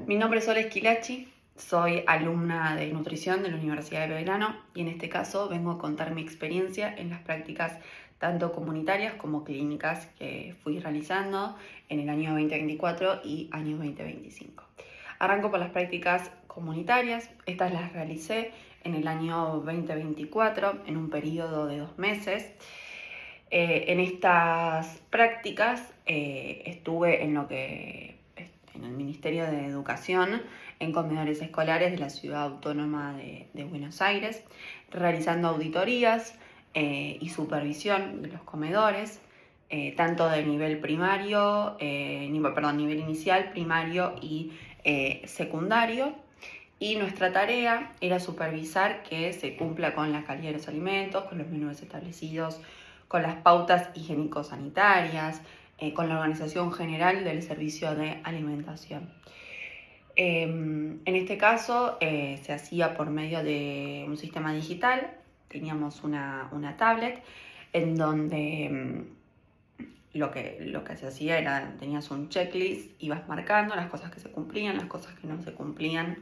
Mi nombre es Sole Esquilachi, soy alumna de nutrición de la Universidad de Belgrano y en este caso vengo a contar mi experiencia en las prácticas tanto comunitarias como clínicas que fui realizando en el año 2024 y año 2025. Arranco por las prácticas comunitarias, estas las realicé en el año 2024 en un periodo de 2 meses. En estas prácticas estuve en el Ministerio de Educación, en comedores escolares de la Ciudad Autónoma de Buenos Aires, realizando auditorías y supervisión de los comedores, tanto de nivel primario, nivel inicial, primario y secundario. Y nuestra tarea era supervisar que se cumpla con la calidad de los alimentos, con los menús establecidos, con las pautas higiénico-sanitarias, con la organización general del servicio de alimentación. En este caso se hacía por medio de un sistema digital, teníamos una tablet en donde lo que se hacía era, tenías un checklist, ibas marcando las cosas que se cumplían, las cosas que no se cumplían.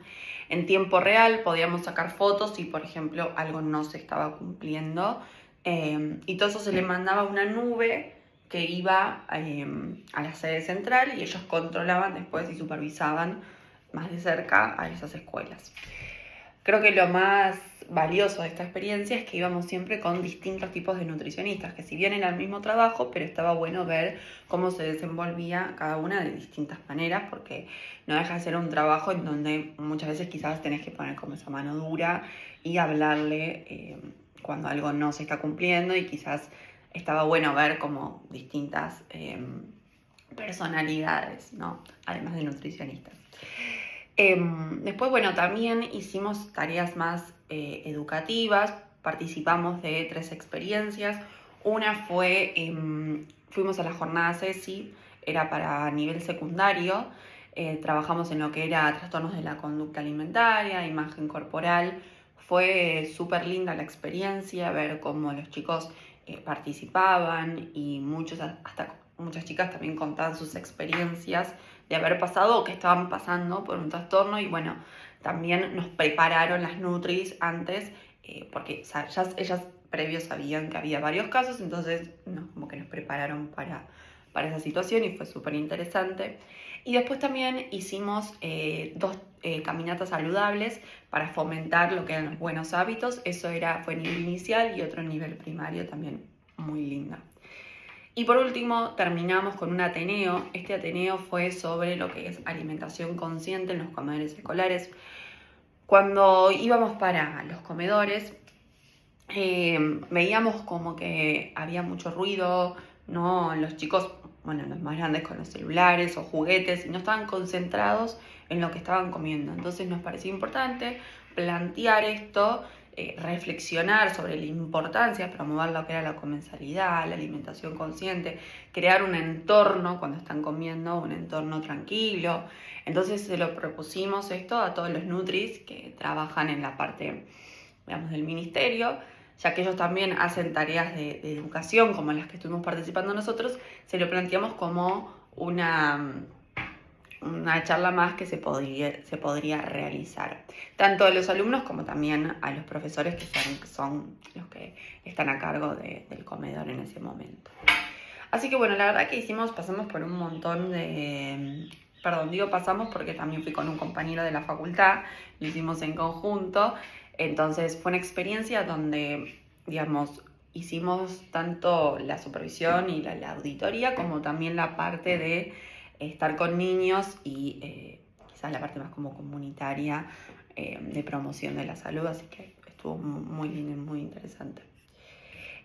En tiempo real podíamos sacar fotos si, por ejemplo, algo no se estaba cumpliendo. Y todo eso se le mandaba a una nube que iba a la sede central y ellos controlaban después y supervisaban más de cerca a esas escuelas. Creo que lo más valioso de esta experiencia es que íbamos siempre con distintos tipos de nutricionistas, que si bien era el mismo trabajo, pero estaba bueno ver cómo se desenvolvía cada una de distintas maneras, porque no deja de ser un trabajo en donde muchas veces quizás tenés que poner como esa mano dura y hablarle cuando algo no se está cumpliendo, y quizás estaba bueno ver como distintas personalidades, ¿no? Además de nutricionistas. Después, bueno, también hicimos tareas más educativas, participamos de 3 experiencias. Una fue, fuimos a la jornada CESI, era para nivel secundario, trabajamos en lo que era trastornos de la conducta alimentaria, imagen corporal. Fue súper linda la experiencia, ver cómo los chicos participaban y hasta muchas chicas también contaban sus experiencias de haber pasado o que estaban pasando por un trastorno. Y bueno, también nos prepararon las nutris antes, porque ellas previos sabían que había varios casos, entonces como que nos prepararon para esa situación y fue súper interesante. Y después también hicimos 2 caminatas saludables para fomentar lo que eran los buenos hábitos. Eso fue nivel inicial y otro nivel primario también muy linda. Y por último terminamos con un ateneo. Este ateneo fue sobre lo que es alimentación consciente en los comedores escolares. Cuando íbamos para los comedores veíamos como que había mucho ruido, ¿no? Los chicos, bueno, los más grandes con los celulares o juguetes, y no estaban concentrados en lo que estaban comiendo. Entonces nos parecía importante plantear esto, reflexionar sobre la importancia, promover lo que era la comensalidad, la alimentación consciente, crear un entorno cuando están comiendo, un entorno tranquilo. Entonces se lo propusimos esto a todos los nutris que trabajan en la parte, digamos, del ministerio, ya que ellos también hacen tareas de educación como las que estuvimos participando nosotros. Se lo planteamos como una charla más que se podría realizar, tanto a los alumnos como también a los profesores que son los que están a cargo del comedor en ese momento. Así que bueno, la verdad que pasamos por un montón de... pasamos porque también fui con un compañero de la facultad, lo hicimos en conjunto. Entonces fue una experiencia donde, digamos, hicimos tanto la supervisión y la auditoría, como también la parte de estar con niños y quizás la parte más como comunitaria de promoción de la salud. Así que estuvo muy lindo y muy interesante.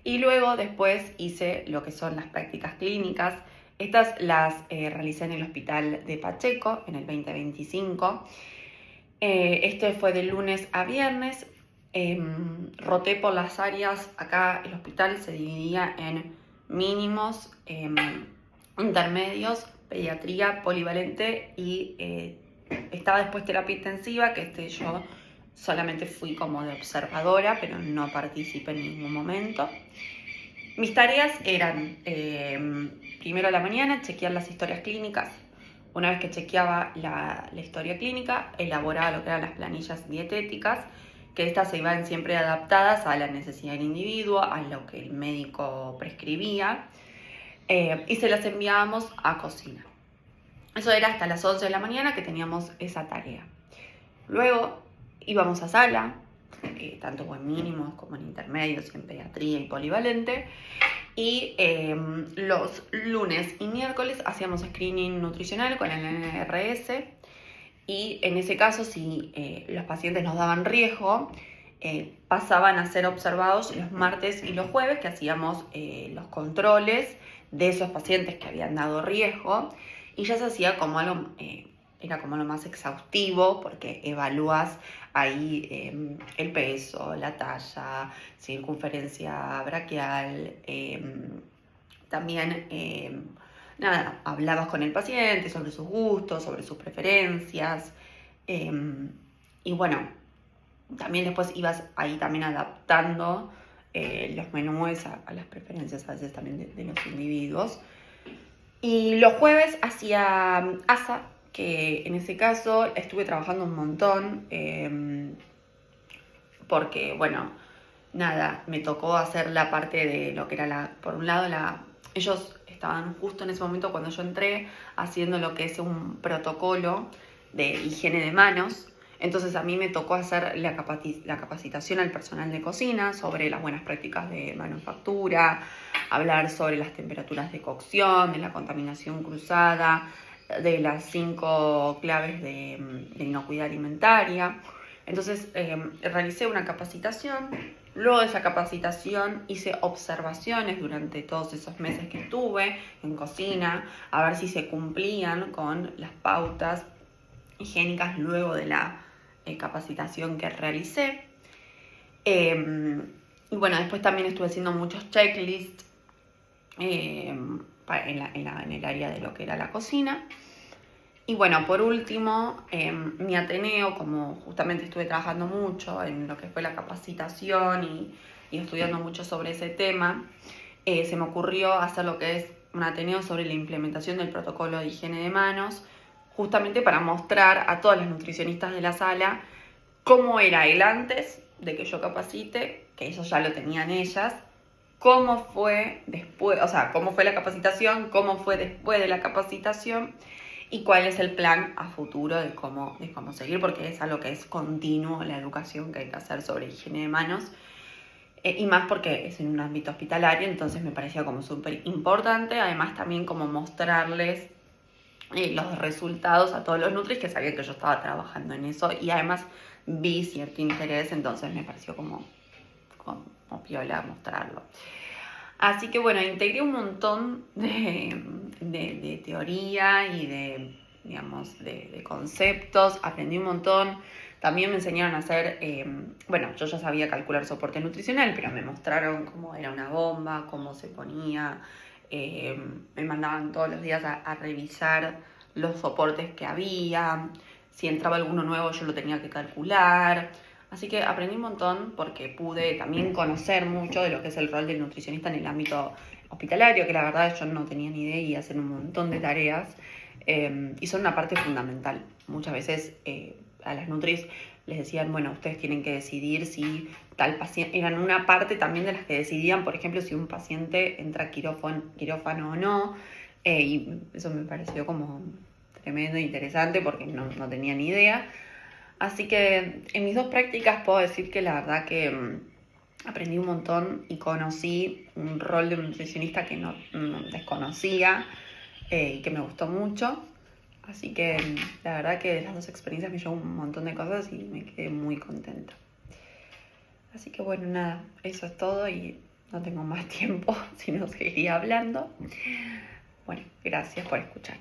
Y luego después hice lo que son las prácticas clínicas. Estas las realicé en el hospital de Pacheco en el 2025. Este fue de lunes a viernes. Roté por las áreas. Acá el hospital se dividía en mínimos, intermedios, pediatría, polivalente y estaba después terapia intensiva, que yo solamente fui como de observadora, pero no participé en ningún momento. Mis tareas eran, primero a la mañana, chequear las historias clínicas Una vez que chequeaba la historia clínica, elaboraba lo que eran las planillas dietéticas, que estas se iban siempre adaptadas a la necesidad del individuo, a lo que el médico prescribía, y se las enviábamos a cocina. Eso era hasta las 11 de la mañana que teníamos esa tarea. Luego íbamos a sala, tanto en mínimos como en intermedios, en pediatría y polivalente, y los lunes y miércoles hacíamos screening nutricional con el NRS, y en ese caso, si los pacientes nos daban riesgo, pasaban a ser observados los martes y los jueves, que hacíamos los controles de esos pacientes que habían dado riesgo, y ya se hacía como algo, era como lo más exhaustivo, porque evalúas ahí el peso, la talla, circunferencia braquial, también nada, hablabas con el paciente sobre sus gustos, sobre sus preferencias, y bueno, también después ibas ahí también adaptando los menús a las preferencias a veces también de los individuos. Y los jueves hacía ASA, que en ese caso estuve trabajando un montón, porque, bueno, nada, me tocó hacer la parte de lo que era por un lado, ellos estaban justo en ese momento cuando yo entré haciendo lo que es un protocolo de higiene de manos. Entonces a mí me tocó hacer la capacitación al personal de cocina sobre las buenas prácticas de manufactura, hablar sobre las temperaturas de cocción, de la contaminación cruzada, de las 5 claves de inocuidad alimentaria. Entonces realicé una capacitación. Luego de esa capacitación hice observaciones durante todos esos meses que estuve en cocina, a ver si se cumplían con las pautas higiénicas luego de la capacitación que realicé. Y bueno, después también estuve haciendo muchos checklists en el área de lo que era la cocina. Y bueno, por último, mi Ateneo, como justamente estuve trabajando mucho en lo que fue la capacitación y estudiando mucho sobre ese tema, se me ocurrió hacer lo que es un Ateneo sobre la implementación del protocolo de higiene de manos, justamente para mostrar a todas las nutricionistas de la sala cómo era el antes de que yo capacite, que eso ya lo tenían ellas, cómo fue después, o sea, cómo fue la capacitación, cómo fue después de la capacitación, y cuál es el plan a futuro de cómo seguir, porque es algo que es continuo la educación que hay que hacer sobre higiene de manos, y más porque es en un ámbito hospitalario, entonces me parecía como súper importante, además también como mostrarles los resultados a todos los nutris que sabían que yo estaba trabajando en eso, y además vi cierto interés, entonces me pareció como piola mostrarlo. Así que bueno, integré un montón de teoría y de conceptos, aprendí un montón. También me enseñaron a hacer, bueno, yo ya sabía calcular soporte nutricional, pero me mostraron cómo era una bomba, cómo se ponía. Me mandaban todos los días a revisar los soportes que había. Si entraba alguno nuevo yo lo tenía que calcular. Así que aprendí un montón porque pude también conocer mucho de lo que es el rol del nutricionista en el ámbito hospitalario, que la verdad yo no tenía ni idea y hacen un montón de tareas, y son una parte fundamental. Muchas veces a las nutris les decían, bueno, ustedes tienen que decidir si tal paciente, eran una parte también de las que decidían, por ejemplo, si un paciente entra a quirófano o no, y eso me pareció como tremendo e interesante porque no tenía ni idea. Así que en mis 2 prácticas puedo decir que la verdad que aprendí un montón y conocí un rol de nutricionista que no desconocía, y que me gustó mucho. Así que la verdad que de las 2 experiencias me llevo un montón de cosas y me quedé muy contenta. Así que bueno, nada, eso es todo y no tengo más tiempo, si no seguiría hablando. Bueno, gracias por escuchar.